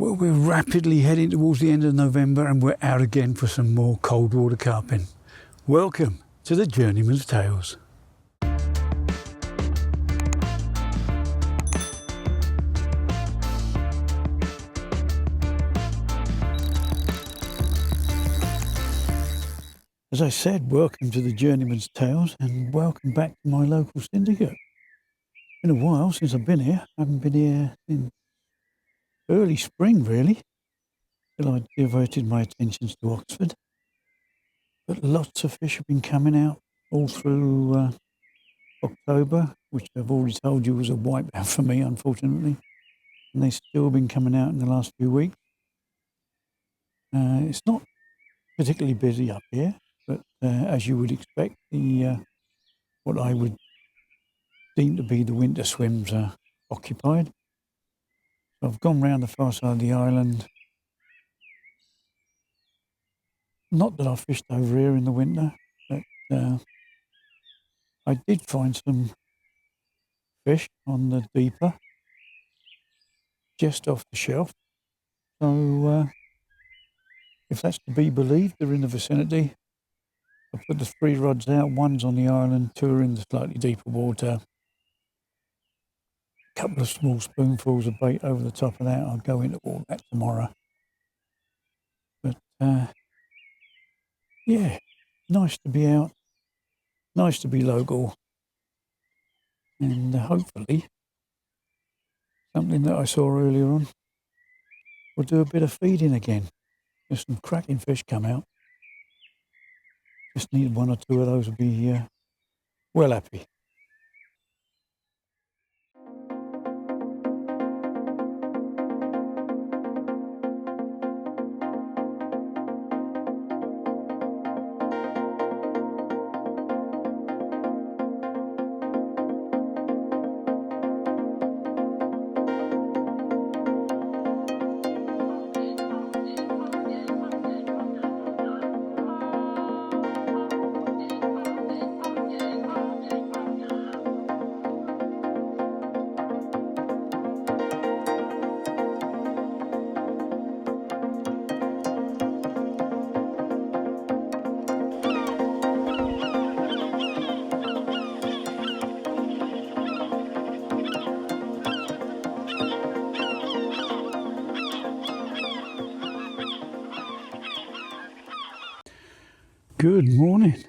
Well, we're rapidly heading towards the end of November and we're out again for some more cold water carping. Welcome to the Journeyman's Tales. As I said, welcome to the Journeyman's Tales and welcome back to my local syndicate. It's been a while since I've been here. I haven't been here in early spring really, till I diverted my attentions to Oxford. But lots of fish have been coming out all through October, which I've already told you was a wipeout for me, unfortunately. And they've still been coming out in the last few weeks. It's not particularly busy up here, but as you would expect, the what I would deem to be the winter swims are occupied. So I've gone round the far side of the island. Not that I fished over here in the winter, but I did find some fish on the deeper, just off the shelf. So if that's to be believed, they're in the vicinity. I put the 3 rods out, one's on the island, 2 are in the slightly deeper water. A couple of small spoonfuls of bait over the top of that. I'll go into all that tomorrow. But yeah, nice to be out, nice to be local, and hopefully something that I saw earlier on, we'll do a bit of feeding again. There's some cracking fish come out. Just need 1 or 2 of those to be well happy. Good morning.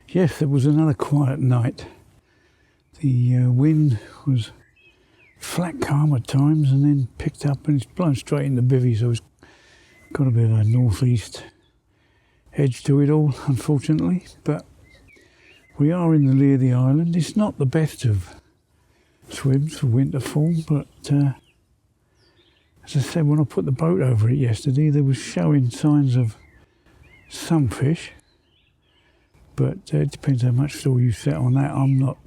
Yes, there was another quiet night. The wind was flat calm at times and then picked up and it's blown straight in the bivvy, so it's got a bit of a northeast edge to it all, unfortunately. But we are in the lee of the island. It's not the best of swims for winter form, but as I said, when I put the boat over it yesterday, there was showing signs of some fish, but it depends how much store you set on that. I'm not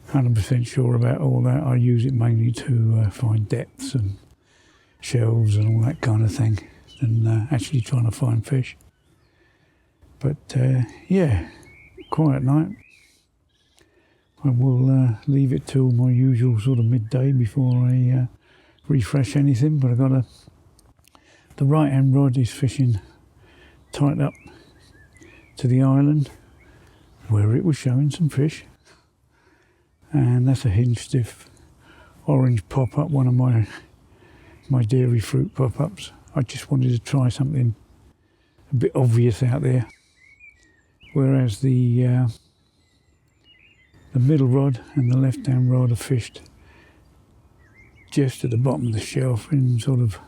100% sure about all that. I use it mainly to find depths and shelves and all that kind of thing, than actually trying to find fish. But yeah, quiet night. I will leave it till my usual sort of midday before I refresh anything, but I've got the right hand rod is fishing tight up to the island where it was showing some fish, and that's a hinge stiff orange pop-up, one of my dairy fruit pop-ups. I just wanted to try something a bit obvious out there, whereas the middle rod and the left hand rod are fished just at the bottom of the shelf in sort of,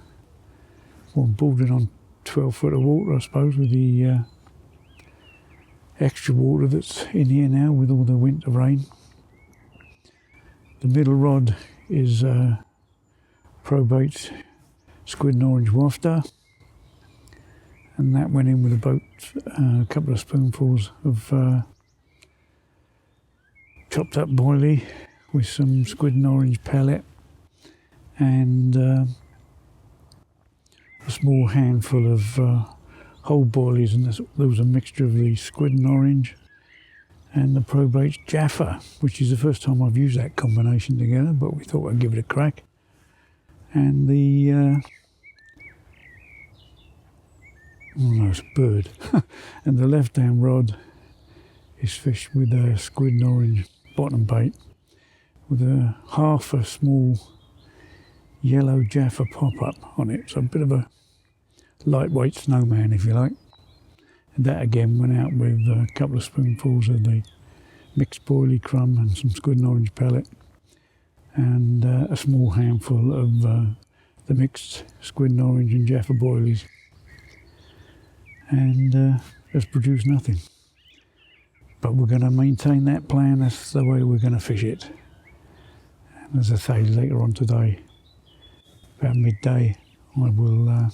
well, bordering on 12 foot of water, I suppose, with the extra water that's in here now with all the winter rain. The middle rod is Probate's squid and orange wafter, and that went in with about a couple of spoonfuls of chopped up boilie with some squid and orange pellet and a small handful of whole boilies, and there was a mixture of the squid and orange and the Probate's Jaffa, which is the first time I've used that combination together, but we thought I'd give it a crack. and the oh no, it's a bird. And the left-hand rod is fished with a squid and orange bottom bait with a half a small yellow Jaffa pop-up on it, so a bit of a lightweight snowman, if you like. And that again went out with a couple of spoonfuls of the mixed boilie crumb and some squid and orange pellet, and a small handful of the mixed squid and orange and Jaffa boilies, and has produced nothing. But we're going to maintain that plan. That's the way we're going to fish it. And as I say, later on today, about midday, I will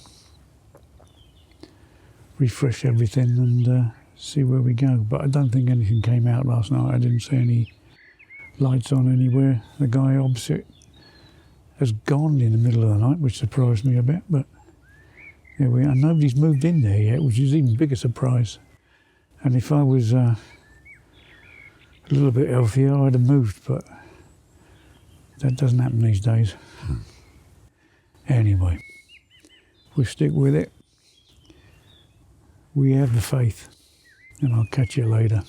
refresh everything and see where we go. But I don't think anything came out last night. I didn't see any lights on anywhere. The guy opposite has gone in the middle of the night, which surprised me a bit, but here we are. Nobody's moved in there yet, which is even bigger surprise. And if I was a little bit healthier, I'd have moved, but that doesn't happen these days. Anyway, we'll stick with it. We have the faith, and I'll catch you later.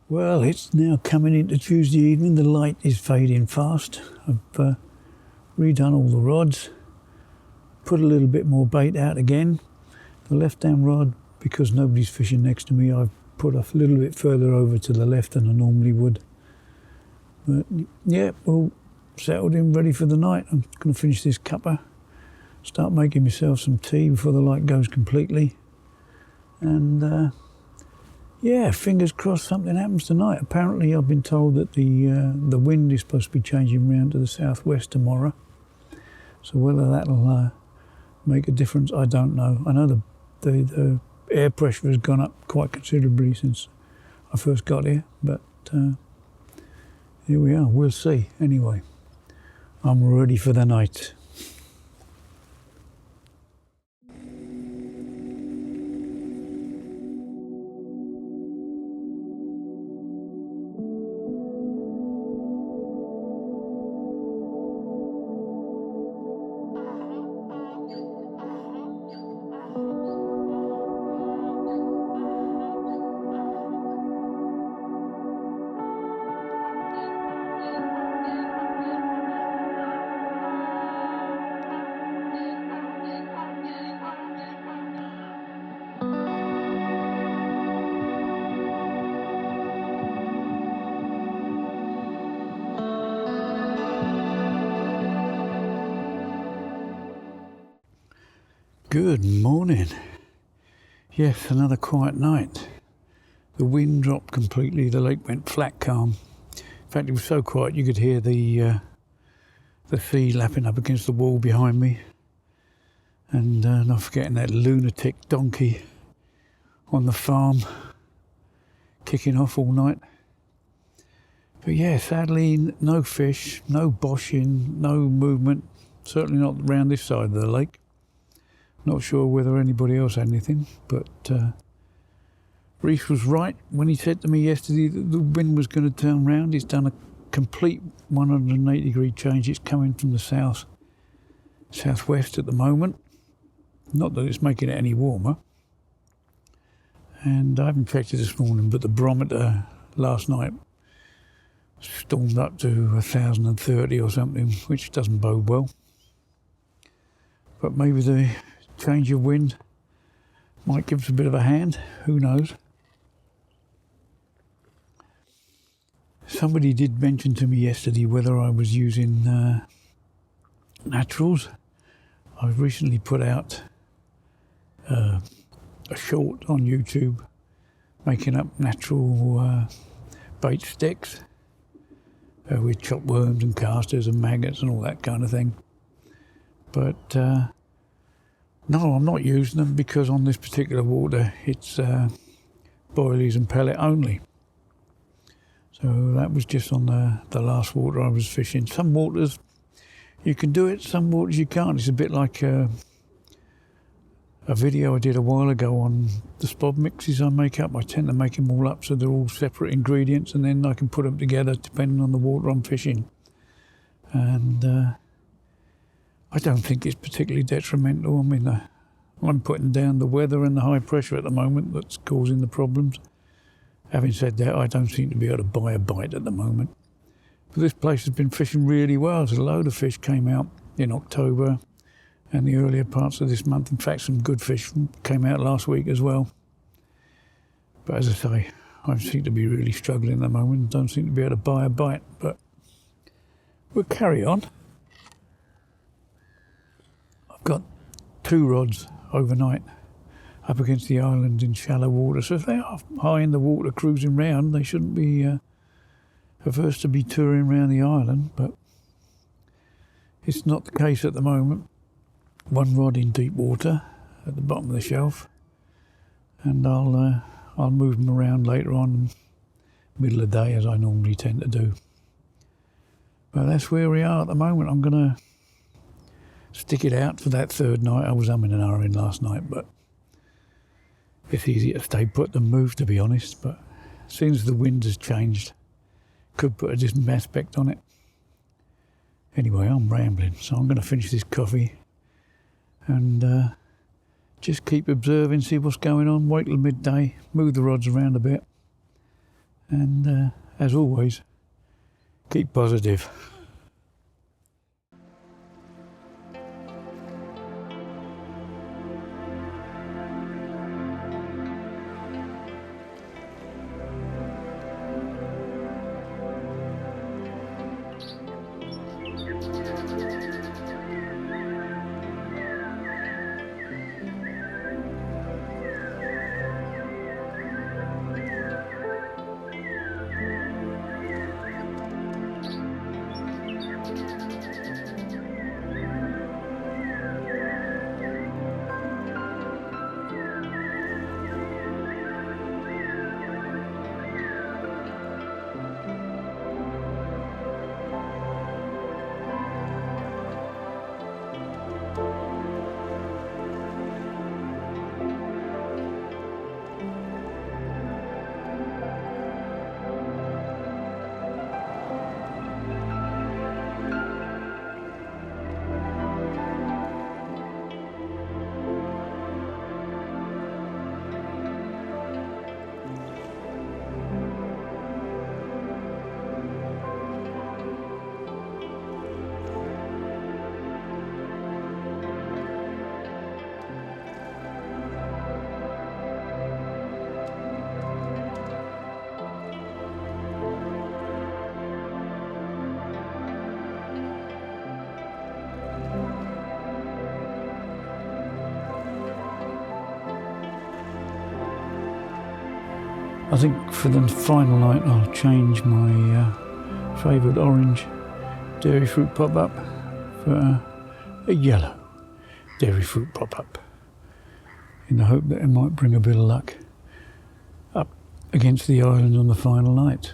Well, it's now coming into Tuesday evening. The light is fading fast. I've redone all the rods, put a little bit more bait out again. The left-hand rod, because nobody's fishing next to me, I've put a little bit further over to the left than I normally would. But yeah, all settled in, ready for the night. I'm going to finish this cuppa, start making myself some tea before the light goes completely. And yeah, fingers crossed something happens tonight. Apparently I've been told that the wind is supposed to be changing round to the southwest tomorrow. So whether that'll make a difference, I don't know. I know the air pressure has gone up quite considerably since I first got here, but here we are, we'll see. Anyway, I'm ready for the night. Good morning. Yes, another quiet night. The wind dropped completely, the lake went flat calm. In fact, it was so quiet you could hear the sea lapping up against the wall behind me. And not forgetting that lunatic donkey on the farm kicking off all night. But yeah, sadly, no fish, no boshing, no movement, certainly not around this side of the lake. Not sure whether anybody else had anything, but Reese was right when he said to me yesterday that the wind was going to turn round. It's done a complete 180-degree change. It's coming from the southwest at the moment, Not that it's making it any warmer. And I haven't checked it this morning, but the barometer last night stormed up to 1,030 or something, which doesn't bode well. But maybe the change of wind might give us a bit of a hand, who knows. Somebody did mention to me yesterday whether I was using naturals. I've recently put out a short on YouTube making up natural bait sticks with chopped worms and casters and maggots and all that kind of thing. But no, I'm not using them because on this particular water it's boilies and pellet only. So that was just on the last water I was fishing. Some waters you can do it, some waters you can't. It's a bit like a video I did a while ago on the spod mixes I make up. I tend to make them all up so they're all separate ingredients, and then I can put them together depending on the water I'm fishing. And I don't think it's particularly detrimental. I mean, I'm putting down the weather and the high pressure at the moment that's causing the problems. Having said that, I don't seem to be able to buy a bite at the moment. But this place has been fishing really well. There's a load of fish came out in October and the earlier parts of this month. In fact, some good fish came out last week as well. But as I say, I seem to be really struggling at the moment and don't seem to be able to buy a bite. But we'll carry on. I've got 2 rods overnight up against the island in shallow water. So if they are high in the water cruising round, they shouldn't be averse to be touring around the island, but it's not the case at the moment. 1 rod in deep water at the bottom of the shelf, and I'll move them around later on, middle of the day, as I normally tend to do. But that's where we are at the moment. I'm going to stick it out for that 3rd night. I was umming and ahhing last night, but it's easier to stay put than move, to be honest. But as soon as the wind has changed, could put a different aspect on it. Anyway, I'm rambling, so I'm going to finish this coffee and just keep observing, see what's going on, wait till midday, move the rods around a bit, and as always, keep positive. I think for the final night I'll change my favourite orange dairy fruit pop-up for a yellow dairy fruit pop-up, in the hope that it might bring a bit of luck up against the island on the final night.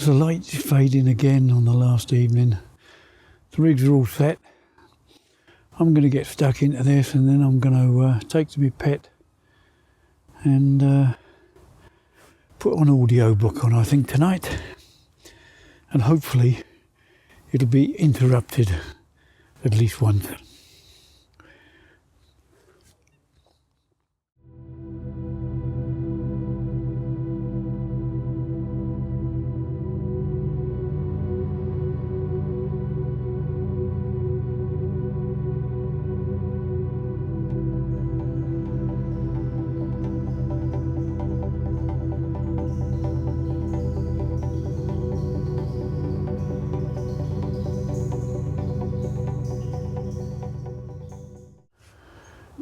So the light's fading again on the last evening. The rigs are all set. I'm going to get stuck into this, and then I'm going to take to my pet and put an audio book on, I think, tonight. And hopefully it'll be interrupted at least once.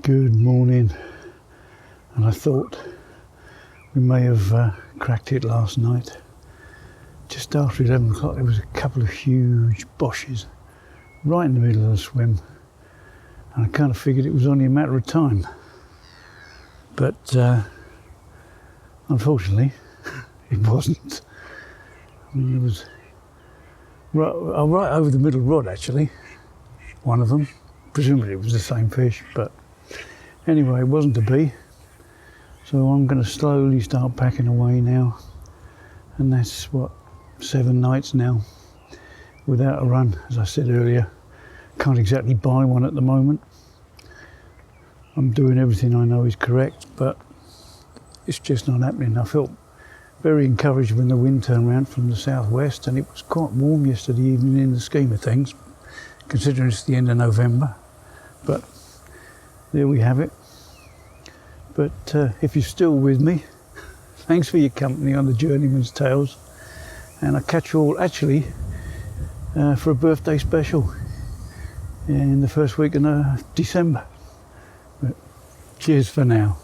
Good morning, and I thought we may have cracked it last night. Just after 11 o'clock there was a couple of huge boshes right in the middle of the swim, and I kind of figured it was only a matter of time, but unfortunately it wasn't. I mean, it was right over the middle rod, actually, one of them. Presumably it was the same fish, but anyway, it wasn't to be. So I'm going to slowly start packing away now, and that's 7 nights now without a run. As I said earlier, can't exactly buy one at the moment. I'm doing everything I know is correct, but it's just not happening. I felt very encouraged when the wind turned around from the southwest, and it was quite warm yesterday evening in the scheme of things, considering it's the end of November. But there we have it. But if you're still with me, thanks for your company on the Journeyman's Tales, and I'll catch you all actually for a birthday special in the first week of December. But cheers for now.